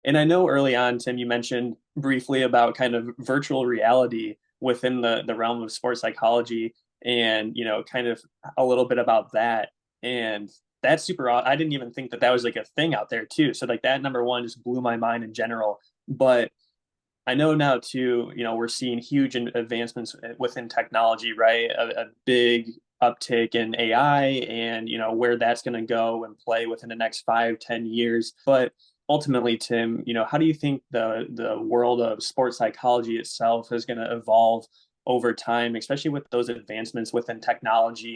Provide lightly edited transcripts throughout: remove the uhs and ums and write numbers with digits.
And I know early on, Tim, you mentioned briefly about kind of virtual reality within the realm of sports psychology and, kind of a little bit about that. And that's super, I didn't even think that that was like a thing out there too. So like that number one just blew my mind in general. But I know now too, we're seeing huge advancements within technology, right? A big uptick in AI and, where that's going to go and play within the next 5, 10 years. But ultimately, Tim, how do you think the world of sports psychology itself is going to evolve over time, especially with those advancements within technology?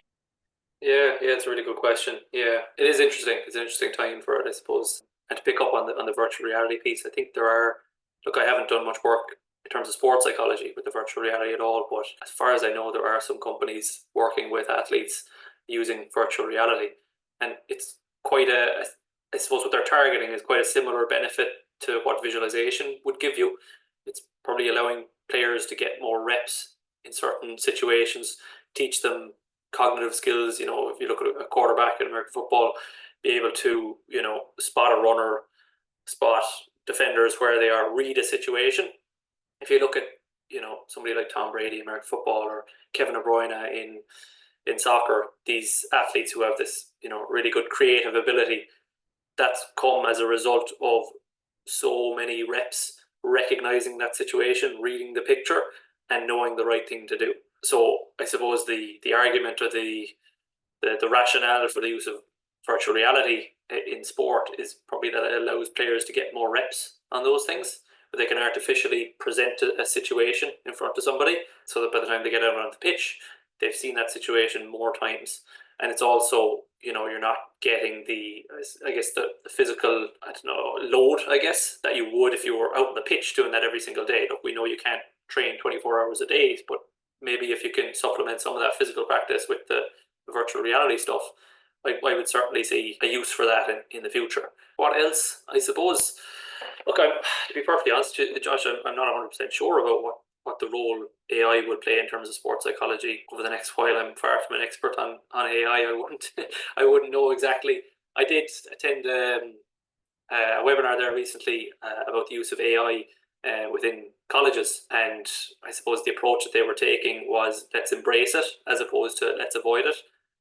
Yeah, it's a really good question. Yeah, it is interesting. It's an interesting time for it, I suppose. And to pick up on the virtual reality piece, I think there are. Look, I haven't done much work in terms of sports psychology with the virtual reality at all, but as far as I know, there are some companies working with athletes using virtual reality, and it's quite a. I suppose what they're targeting is quite a similar benefit to what visualization would give you. It's probably allowing players to get more reps in certain situations, teach them cognitive skills. If you look at a quarterback in American football, be able to, spot a runner, spot defenders where they are, read a situation. If you look at, somebody like Tom Brady, American football, or Kevin De Bruyne in soccer, these athletes who have this, really good creative ability, that's come as a result of so many reps recognizing that situation, reading the picture, and knowing the right thing to do. So I suppose the argument or the rationale for the use of virtual reality in sport is probably that it allows players to get more reps on those things, but they can artificially present a situation in front of somebody so that by the time they get out on the pitch, they've seen that situation more times. And it's also, you're not getting I guess, the physical, I don't know, load, I guess, that you would if you were out on the pitch doing that every single day. Look, we know you can't train 24 hours a day, but maybe if you can supplement some of that physical practice with the virtual reality stuff, I would certainly see a use for that in the future. What else? I suppose, look, to be perfectly honest, Josh, I'm not 100% sure about what the role AI will play in terms of sports psychology over the next while. I'm far from an expert on AI. I wouldn't I wouldn't know exactly. I did attend a webinar there recently about the use of AI within colleges, and I suppose the approach that they were taking was let's embrace it as opposed to let's avoid it.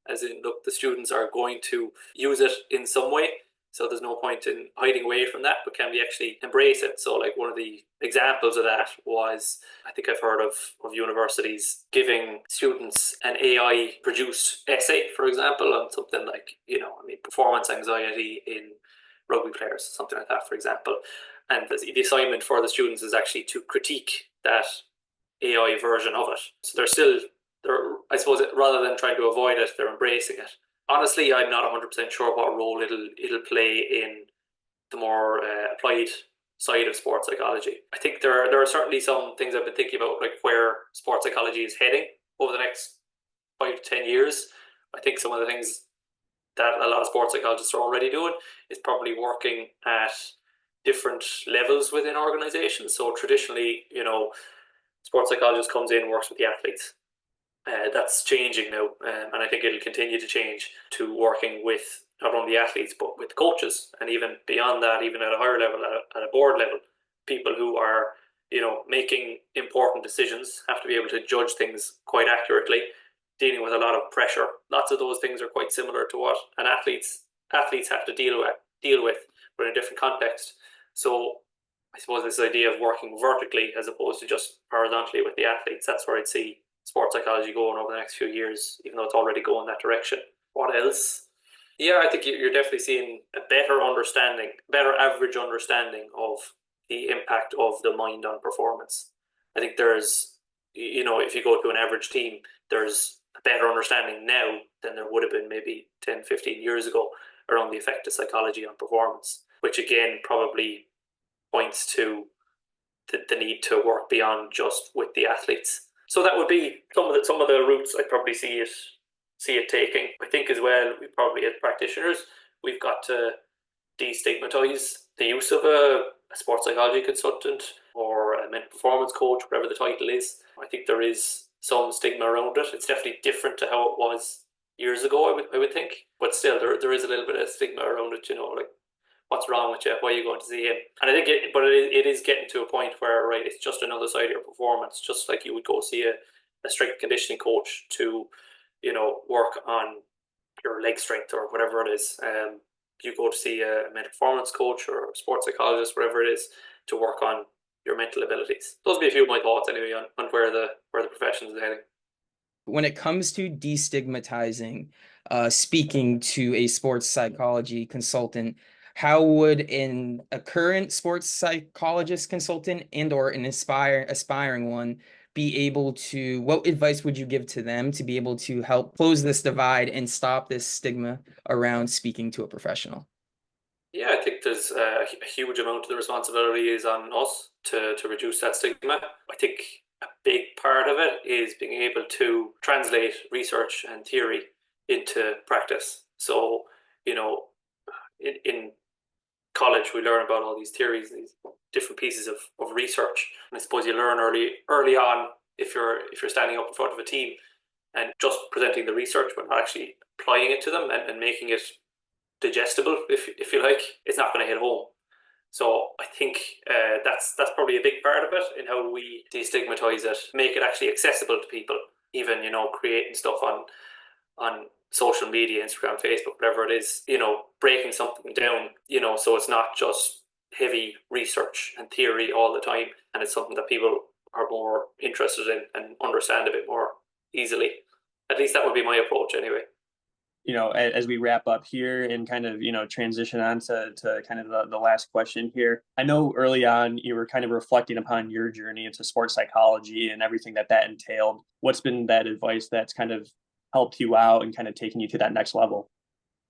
As in, look, the students are going to use it in some way, so there's no point in hiding away from that, but can we actually embrace it? So like one of the examples of that was, I think I've heard of universities giving students an AI produced essay, for example, on something like, performance anxiety in rugby players, something like that, for example. And the assignment for the students is actually to critique that AI version of it. So they're, I suppose, rather than trying to avoid it, they're embracing it. Honestly, I'm not 100% sure what role it'll play in the more applied side of sports psychology. I think there are certainly some things I've been thinking about, like where sports psychology is heading over the next 5 to 10 years. I think some of the things that a lot of sports psychologists are already doing is probably working at different levels within organizations. So traditionally, sports psychologist comes in, works with the athletes. That's changing now, and I think it'll continue to change to working with not only athletes but with coaches, and even beyond that, even at a higher level, at a board level, people who are making important decisions have to be able to judge things quite accurately, dealing with a lot of pressure. Lots of those things are quite similar to what an athletes have to deal with, but in a different context. So I suppose this idea of working vertically as opposed to just horizontally with the athletes, that's where I'd see sports psychology going over the next few years, even though it's already going that direction. What else? Yeah, I think you're definitely seeing a better understanding, better average understanding of the impact of the mind on performance. I think if you go to an average team, there's a better understanding now than there would have been maybe 10, 15 years ago around the effect of psychology on performance, which again probably points to the need to work beyond just with the athletes. So that would be some of the routes I probably see it taking. I think as well, we probably as practitioners, we've got to destigmatize the use of a sports psychology consultant or a mental performance coach, whatever the title is. I think there is some stigma around it. It's definitely different to how it was years ago, I would think, but still there is a little bit of stigma around it. Like what's wrong with you? Why are you going to see him? And I think it is getting to a point where, right, it's just another side of your performance, just like you would go see a strength conditioning coach to, work on your leg strength or whatever it is. You go to see a mental performance coach or a sports psychologist, whatever it is, to work on your mental abilities. Those would be a few of my thoughts anyway on where the profession is heading. When it comes to destigmatizing speaking to a sports psychology consultant, how would a current sports psychologist consultant and or an aspiring one be able to, what advice would you give to them to be able to help close this divide and stop this stigma around speaking to a professional? Yeah, I think there's a huge amount of the responsibility is on us to reduce that stigma. I think a big part of it is being able to translate research and theory into practice. So, in college, we learn about all these theories, these different pieces of research. And I suppose you learn early on if you're standing up in front of a team and just presenting the research but not actually applying it to them and making it digestible, if you like, it's not going to hit home. So I think that's probably a big part of it in how we destigmatize it, make it actually accessible to people. Even creating stuff on social media, Instagram, Facebook, whatever it is, breaking something down, so it's not just heavy research and theory all the time, and it's something that people are more interested in and understand a bit more easily. At least that would be my approach anyway. As we wrap up here and kind of, transition on to kind of the last question here. I know early on you were kind of reflecting upon your journey into sports psychology and everything that entailed. What's been that advice that's kind of helped you out and kind of taken you to that next level?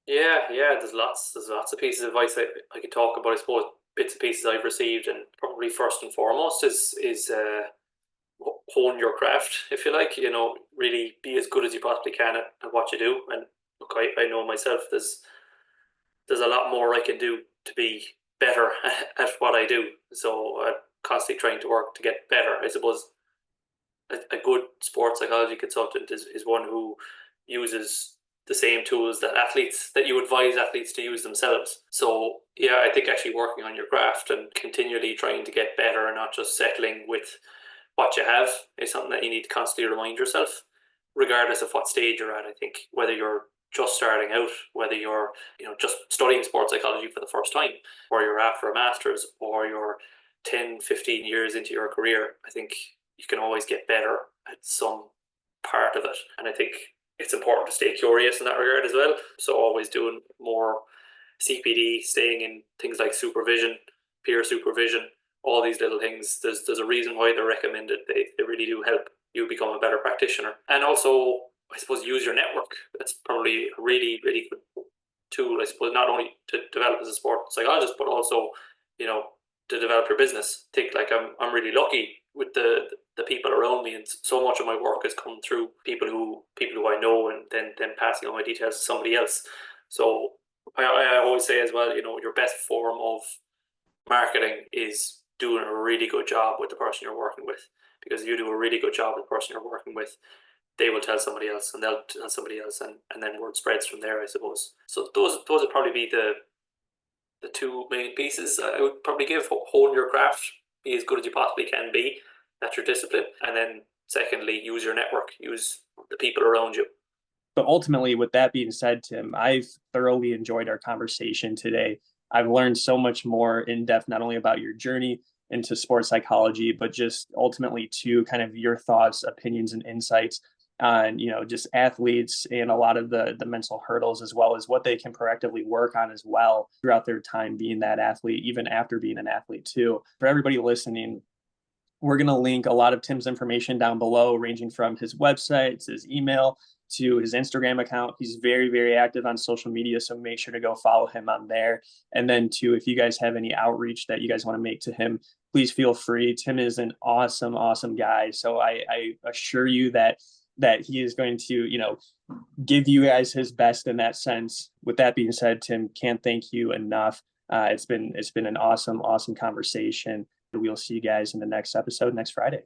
Yeah. There's lots of pieces of advice I could talk about. I suppose bits and pieces I've received, and probably first and foremost is hone your craft, if you like. Really be as good as you possibly can at what you do. And look, I know myself. There's a lot more I can do to be better at what I do. So I'm constantly trying to work to get better. I suppose a good sports psychology consultant is one who uses the same tools that you advise athletes to use themselves. So yeah, I think actually working on your craft and continually trying to get better and not just settling with what you have is something that you need to constantly remind yourself, regardless of what stage you're at. I think whether you're just starting out, whether you're just studying sports psychology for the first time, or you're after a master's, or you're 10, 15 years into your career, I think you can always get better at some part of it. And I think it's important to stay curious in that regard as well. So always doing more CPD, staying in things like supervision, peer supervision, all these little things. There's a reason why they're recommended. They really do help you become a better practitioner. And also, I suppose, use your network. That's probably a really, really good tool, I suppose, not only to develop as a sports psychologist, but also, to develop your business. I think like I'm really lucky with the people around me, and so much of my work has come through people who I know, and then passing on my details to somebody else. So I always say as well, your best form of marketing is doing a really good job with the person you're working with, because if you do a really good job with the person you're working with, they will tell somebody else, and they'll tell somebody else, and then word spreads from there, I suppose. So those would probably be the two main pieces I would probably give. Hone your craft, be as good as you possibly can be at your discipline, and then secondly, use your network, use the people around you. But ultimately, with that being said, Tim, I've thoroughly enjoyed our conversation today. I've learned so much more in depth, not only about your journey into sports psychology, but just ultimately to kind of your thoughts, opinions, and insights on, just athletes and a lot of the mental hurdles, as well as what they can proactively work on as well throughout their time being that athlete, even after being an athlete too. For everybody listening, we're going to link a lot of Tim's information down below, ranging from his website, his email, to his Instagram account. He's very, very active on social media, so make sure to go follow him on there. And then too, if you guys have any outreach that you guys want to make to him, please feel free. Tim is an awesome, awesome guy. So I assure you that he is going to, give you guys his best in that sense. With that being said, Tim, can't thank you enough. It's been an awesome, awesome conversation. We'll see you guys in the next episode next Friday.